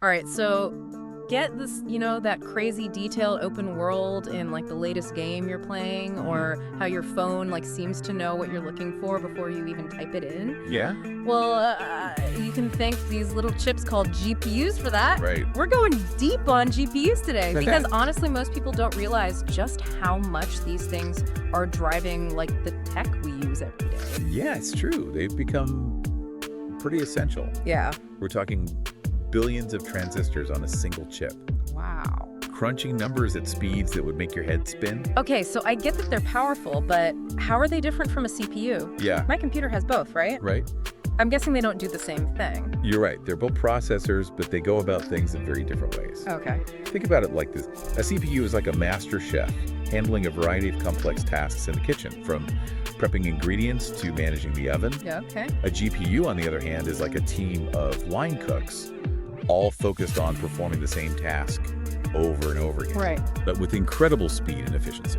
All right, so get this, that crazy detailed open world in like the latest game you're playing, or how your phone like seems to know what you're looking for before you even type it in. Yeah? Well, you can thank these little chips called GPUs for that. Right. We're going deep on GPUs today because honestly, most people don't realize just how much these things are driving like the tech we use every day. Yeah, it's true. They've become pretty essential. Yeah. We're talking billions of transistors on a single chip, Wow. crunching numbers at speeds that would make your head spin. Okay, so I get that they're powerful, but how are they different from a CPU? Yeah. My computer has both, right? Right? I'm guessing they don't do the same thing. You're right. They're both processors, but they go about things in very different ways. Okay. Think about it like this. A CPU is like a master chef, handling a variety of complex tasks in the kitchen, from prepping ingredients to managing the oven. Yeah, okay. A GPU, on the other hand, is like a team of line cooks, all focused on performing the same task over and over again. Right. But with incredible speed and efficiency.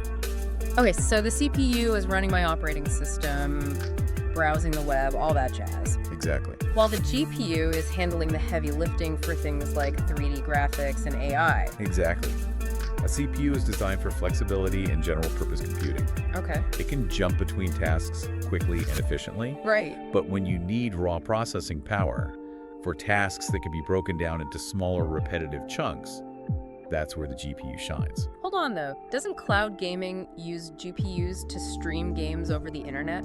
Okay, so the CPU is running my operating system, browsing the web, all that jazz. Exactly. While the GPU is handling the heavy lifting for things like 3D graphics and AI. Exactly. A CPU is designed for flexibility and general purpose computing. Okay. It can jump between tasks quickly and efficiently. Right. But when you need raw processing power for tasks that can be broken down into smaller repetitive chunks, that's where the GPU shines. Hold on, though. Doesn't cloud gaming use GPUs to stream games over the internet?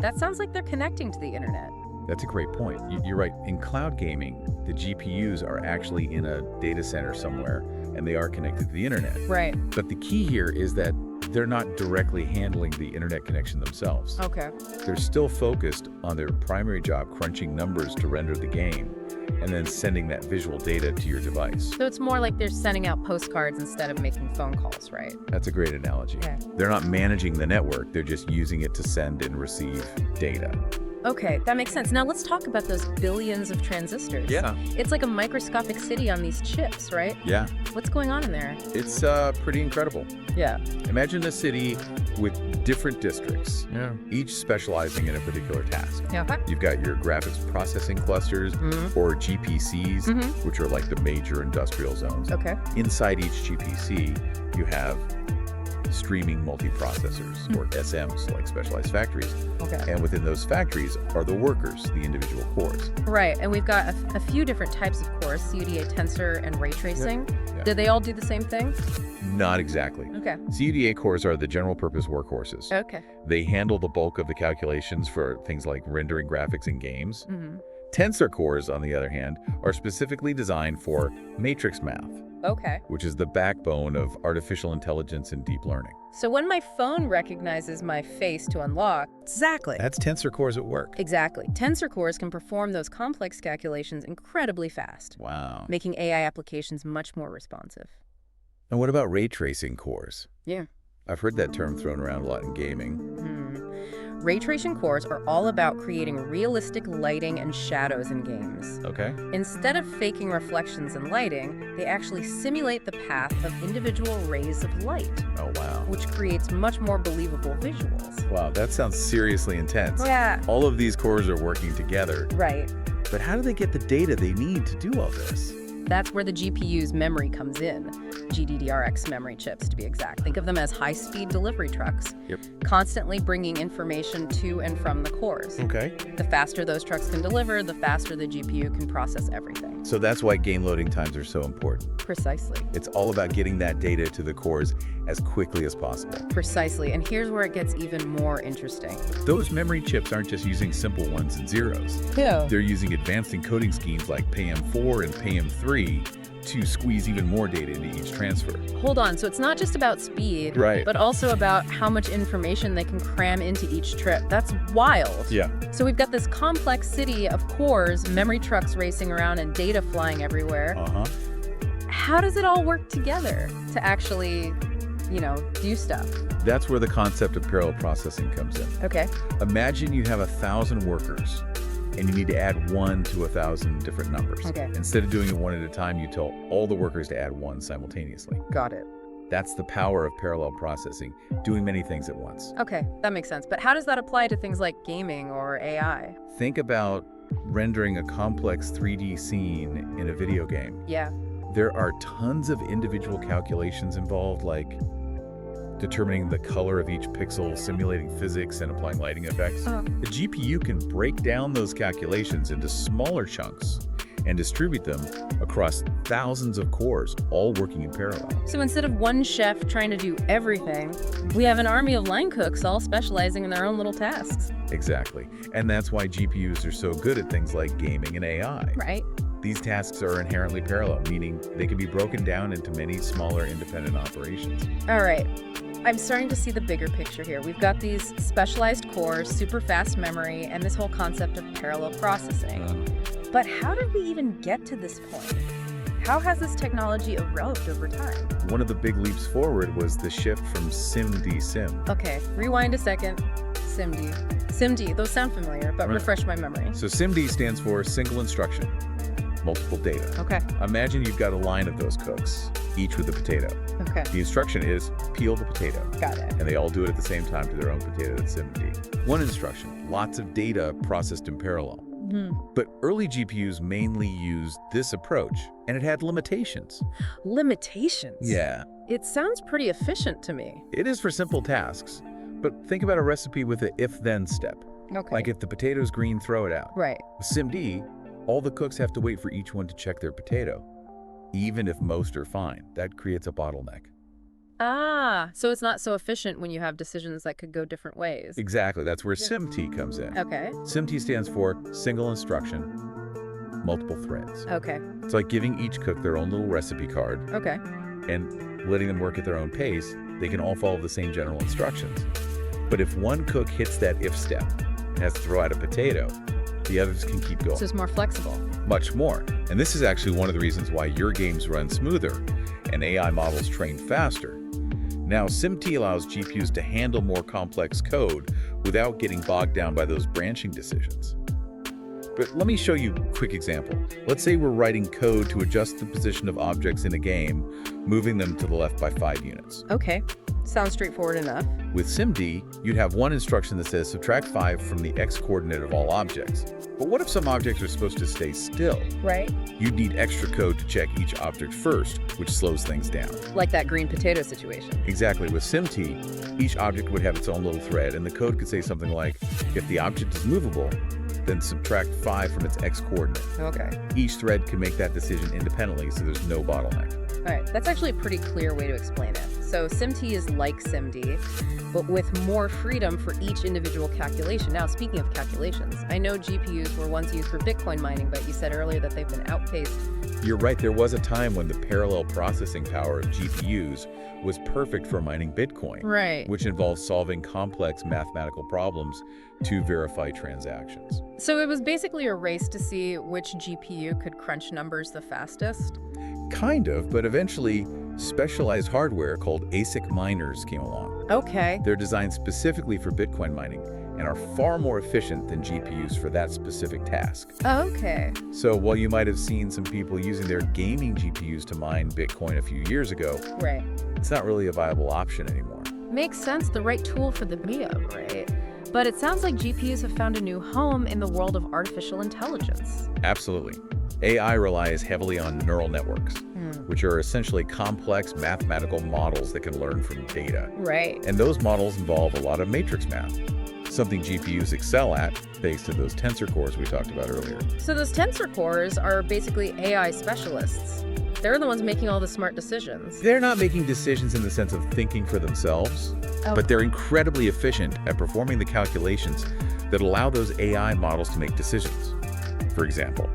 That sounds like they're connecting to the internet. That's a great point. You're right. In cloud gaming, the GPUs are actually in a data center somewhere, and they are connected to the internet. Right. But the key here is that they're not directly handling the internet connection themselves. Okay. They're still focused on their primary job, crunching numbers to render the game, and then sending that visual data to your device. So it's more like they're sending out postcards instead of making phone calls, right? That's a great analogy. Okay. They're not managing the network, they're just using it to send and receive data. Okay, that makes sense. Now let's talk about those billions of transistors. Yeah. It's like a microscopic city on these chips, right? Yeah, What's going on in there? it's pretty incredible. Yeah. Imagine a city with different districts, each specializing in a particular task. Yeah. Okay. You've got your graphics processing clusters, or GPCs, which are like the major industrial zones. Okay. Inside each GPC, you have streaming multiprocessors, or SMs, like specialized factories. Okay. And within those factories are the workers, the individual cores. Right, and we've got a few different types of cores, CUDA, Tensor, and ray tracing. Yeah. Do they all do the same thing? Not exactly. Okay. CUDA cores are the general purpose workhorses. Okay. They handle the bulk of the calculations for things like rendering graphics in games. Mm-hmm. Tensor cores, on the other hand, are specifically designed for matrix math, Okay. which is the backbone of artificial intelligence and deep learning. So when my phone recognizes my face to unlock, exactly. That's tensor cores at work. Exactly. Tensor cores can perform those complex calculations incredibly fast, Wow. making AI applications much more responsive. And what about ray tracing cores? Yeah. I've heard that term thrown around a lot in gaming. Ray tracing cores are all about creating realistic lighting and shadows in games. Okay. Instead of faking reflections and lighting, they actually simulate the path of individual rays of light, Oh, wow. which creates much more believable visuals. Wow, that sounds seriously intense. Yeah. All of these cores are working together. Right. But how do they get the data they need to do all this? That's where the GPU's memory comes in. GDDRX memory chips, to be exact. Think of them as high-speed delivery trucks, constantly bringing information to and from the cores. Okay. The faster those trucks can deliver, the faster the GPU can process everything. So that's why game loading times are so important. Precisely. It's all about getting that data to the cores as quickly as possible. Precisely. And here's where it gets even more interesting. Those memory chips aren't just using simple ones and zeros. Yeah. They're using advanced encoding schemes like PAM4 and PAM3 to squeeze even more data into each transfer. Hold on. So it's not just about speed, Right. but also about how much information they can cram into each trip. That's wild. Yeah. So we've got this complex city of cores, memory trucks racing around, and data flying everywhere. How does it all work together to actually, do stuff? That's where the concept of parallel processing comes in. Okay. Imagine you have 1,000 workers and you need to add 1 to 1,000 different numbers. Okay. Instead of doing it one at a time, you tell all the workers to add 1 simultaneously. Got it. That's the power of parallel processing, doing many things at once. Okay, that makes sense. But how does that apply to things like gaming or AI? Think about rendering a complex 3D scene in a video game. Yeah. There are tons of individual calculations involved, like determining the color of each pixel, simulating physics, and applying lighting effects. The GPU can break down those calculations into smaller chunks and distribute them across thousands of cores, all working in parallel. So instead of one chef trying to do everything, we have an army of line cooks all specializing in their own little tasks. Exactly. And that's why GPUs are so good at things like gaming and AI. Right. These tasks are inherently parallel, meaning they can be broken down into many smaller independent operations. All right. I'm starting to see the bigger picture here. We've got these specialized cores, super fast memory, and this whole concept of parallel processing. But how did we even get to this point? How has this technology evolved over time? One of the big leaps forward was the shift from SIMD sim. Okay, rewind a second. SIMD. SIMD, those sound familiar, but refresh my memory. So SIMD stands for single instruction, multiple data. Okay. Imagine you've got a line of those cooks, each with a potato. Okay. The instruction is peel the potato. Got it. And they all do it at the same time to their own potato. That's SIMD. One instruction, lots of data processed in parallel. But early GPUs mainly used this approach, and it had limitations. Limitations? Yeah. It sounds pretty efficient to me. It is for simple tasks, but think about a recipe with an if-then step. Okay. Like if the potato's green, throw it out. Right. With SIMD, all the cooks have to wait for each one to check their potato, even if most are fine. That creates a bottleneck. Ah, so it's not so efficient when you have decisions that could go different ways. Exactly. That's where SIMT comes in. Okay. SIMT stands for single instruction, multiple threads. Okay. It's like giving each cook their own little recipe card Okay. and letting them work at their own pace. They can all follow the same general instructions. But if one cook hits that if step and has to throw out a potato, the others can keep going. So it's more flexible. Much more. And this is actually one of the reasons why your games run smoother and AI models train faster. Now, SIMT allows GPUs to handle more complex code without getting bogged down by those branching decisions. But let me show you a quick example. Let's say we're writing code to adjust the position of objects in a game, moving them to the left by 5 units. Okay. Sounds straightforward enough. With SIMD, you'd have one instruction that says subtract 5 from the x coordinate of all objects. But what if some objects are supposed to stay still? Right. You'd need extra code to check each object first, which slows things down. Like that green potato situation. Exactly. With SIMT, each object would have its own little thread, and the code could say something like, if the object is movable, then subtract 5 from its x coordinate. Okay. Each thread can make that decision independently, so there's no bottleneck. All right. That's actually a pretty clear way to explain it. So SIMT is like SIMD, but with more freedom for each individual calculation. Now, speaking of calculations, I know GPUs were once used for Bitcoin mining, but you said earlier that they've been outpaced. You're right. There was a time when the parallel processing power of GPUs was perfect for mining Bitcoin, Right. which involves solving complex mathematical problems to verify transactions. So it was basically a race to see which GPU could crunch numbers the fastest? Kind of, but eventually specialized hardware called ASIC miners came along. Okay. They're designed specifically for Bitcoin mining and are far more efficient than GPUs for that specific task. Okay. So while you might have seen some people using their gaming GPUs to mine Bitcoin a few years ago, Right. it's not really a viable option anymore. Makes sense, the right tool for the video, right? But it sounds like GPUs have found a new home in the world of artificial intelligence. Absolutely. AI relies heavily on neural networks, which are essentially complex mathematical models that can learn from data. Right. And those models involve a lot of matrix math, something GPUs excel at thanks to those tensor cores we talked about earlier. So those tensor cores are basically AI specialists. They're the ones making all the smart decisions. They're not making decisions in the sense of thinking for themselves, but they're incredibly efficient at performing the calculations that allow those AI models to make decisions. For example,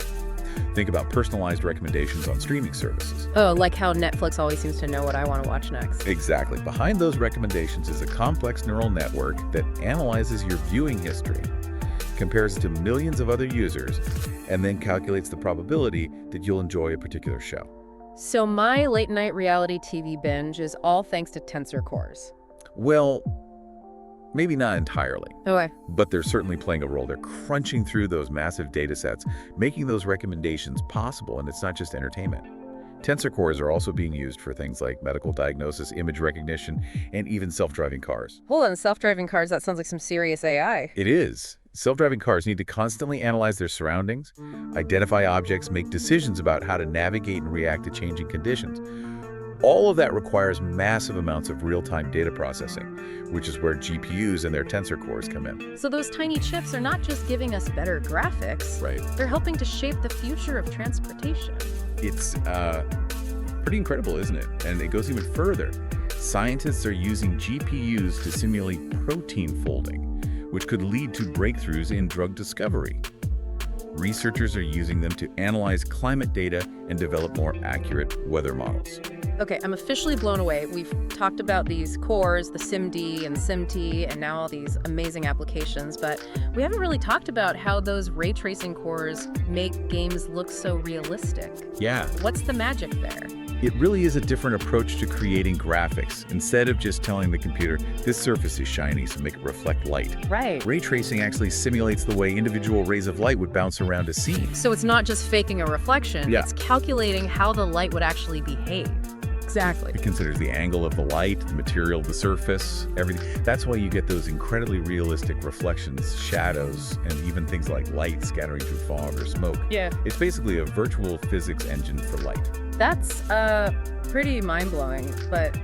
think about personalized recommendations on streaming services. Oh, like how Netflix always seems to know what I want to watch next. Exactly. Behind those recommendations is a complex neural network that analyzes your viewing history, compares it to millions of other users, and then calculates the probability that you'll enjoy a particular show. So my late-night reality TV binge is all thanks to tensor cores. Well, maybe not entirely, Okay. but they're certainly playing a role. They're crunching through those massive data sets, making those recommendations possible, and it's not just entertainment. Tensor cores are also being used for things like medical diagnosis, image recognition, and even self-driving cars. Hold on, self-driving cars, that sounds like some serious AI. It is. Self-driving cars need to constantly analyze their surroundings, identify objects, make decisions about how to navigate and react to changing conditions. All of that requires massive amounts of real-time data processing, which is where GPUs and their Tensor cores come in. So those tiny chips are not just giving us better graphics, Right. they're helping to shape the future of transportation. It's pretty incredible, isn't it? And it goes even further. Scientists are using GPUs to simulate protein folding, which could lead to breakthroughs in drug discovery. Researchers are using them to analyze climate data and develop more accurate weather models. Okay, I'm officially blown away. We've talked about these cores, the SIMD and SIMT, and now all these amazing applications, but we haven't really talked about how those ray tracing cores make games look so realistic. Yeah, What's the magic there? it really is a different approach to creating graphics. Instead of just telling the computer, this surface is shiny, so make it reflect light. Right. Ray tracing actually simulates the way individual rays of light would bounce around a scene. So it's not just faking a reflection, Yeah. it's calculating how the light would actually behave. Exactly. It considers the angle of the light, the material of the surface, everything. That's why you get those incredibly realistic reflections, shadows, and even things like light scattering through fog or smoke. Yeah. It's basically a virtual physics engine for light. That's pretty mind-blowing, but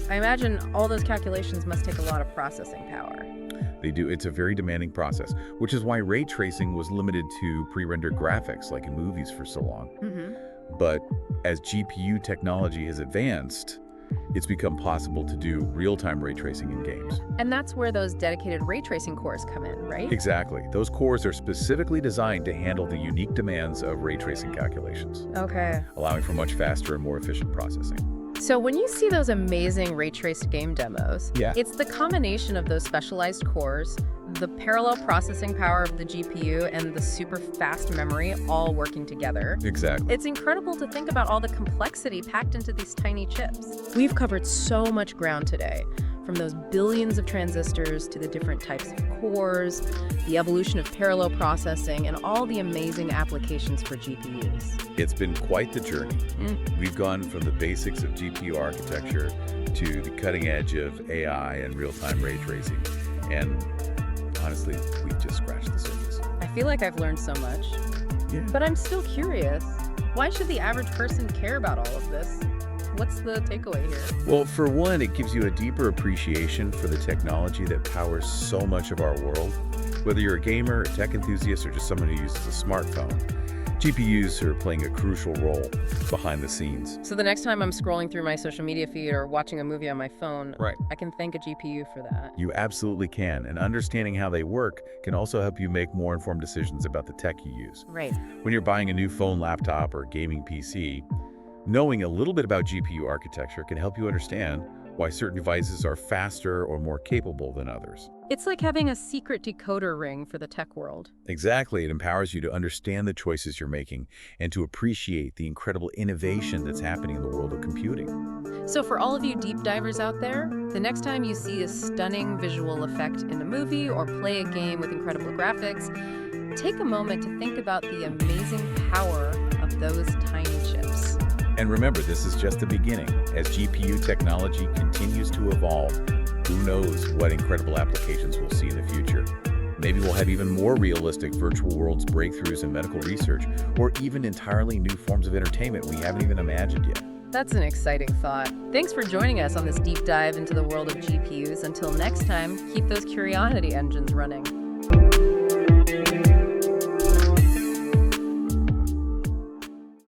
I imagine all those calculations must take a lot of processing power. They do. It's a very demanding process, which is why ray tracing was limited to pre-rendered graphics like in movies for so long. Mm-hmm. But as GPU technology has advanced, it's become possible to do real-time ray tracing in games. And that's where those dedicated ray tracing cores come in, right? Exactly. Those cores are specifically designed to handle the unique demands of ray tracing calculations, Okay. allowing for much faster and more efficient processing. So when you see those amazing ray-traced game demos, Yeah. it's the combination of those specialized cores, the parallel processing power of the GPU, and the super fast memory all working together. Exactly. It's incredible to think about all the complexity packed into these tiny chips. We've covered so much ground today, from those billions of transistors to the different types of cores, the evolution of parallel processing, and all the amazing applications for GPUs. It's been quite the journey. We've gone from the basics of GPU architecture to the cutting edge of AI and real-time ray tracing. And honestly, we've just scratched the surface. I feel like I've learned so much. Yeah. But I'm still curious. Why should the average person care about all of this? What's the takeaway here? Well, for one, it gives you a deeper appreciation for the technology that powers so much of our world. Whether you're a gamer, a tech enthusiast, or just someone who uses a smartphone, GPUs are playing a crucial role behind the scenes. So the next time I'm scrolling through my social media feed or watching a movie on my phone, Right. I can thank a GPU for that. You absolutely can, and understanding how they work can also help you make more informed decisions about the tech you use. Right. When you're buying a new phone, laptop, or gaming PC, knowing a little bit about GPU architecture can help you understand why certain devices are faster or more capable than others. It's like having a secret decoder ring for the tech world. Exactly. It empowers you to understand the choices you're making and to appreciate the incredible innovation that's happening in the world of computing. So for all of you deep divers out there, the next time you see a stunning visual effect in a movie or play a game with incredible graphics, take a moment to think about the amazing power of those tiny chips. And remember, this is just the beginning. As GPU technology continues to evolve, who knows what incredible applications we'll see in the future. Maybe we'll have even more realistic virtual worlds breakthroughs in medical research, or even entirely new forms of entertainment we haven't even imagined yet. That's an exciting thought. Thanks for joining us on this deep dive into the world of GPUs. Until next time, keep those curiosity engines running.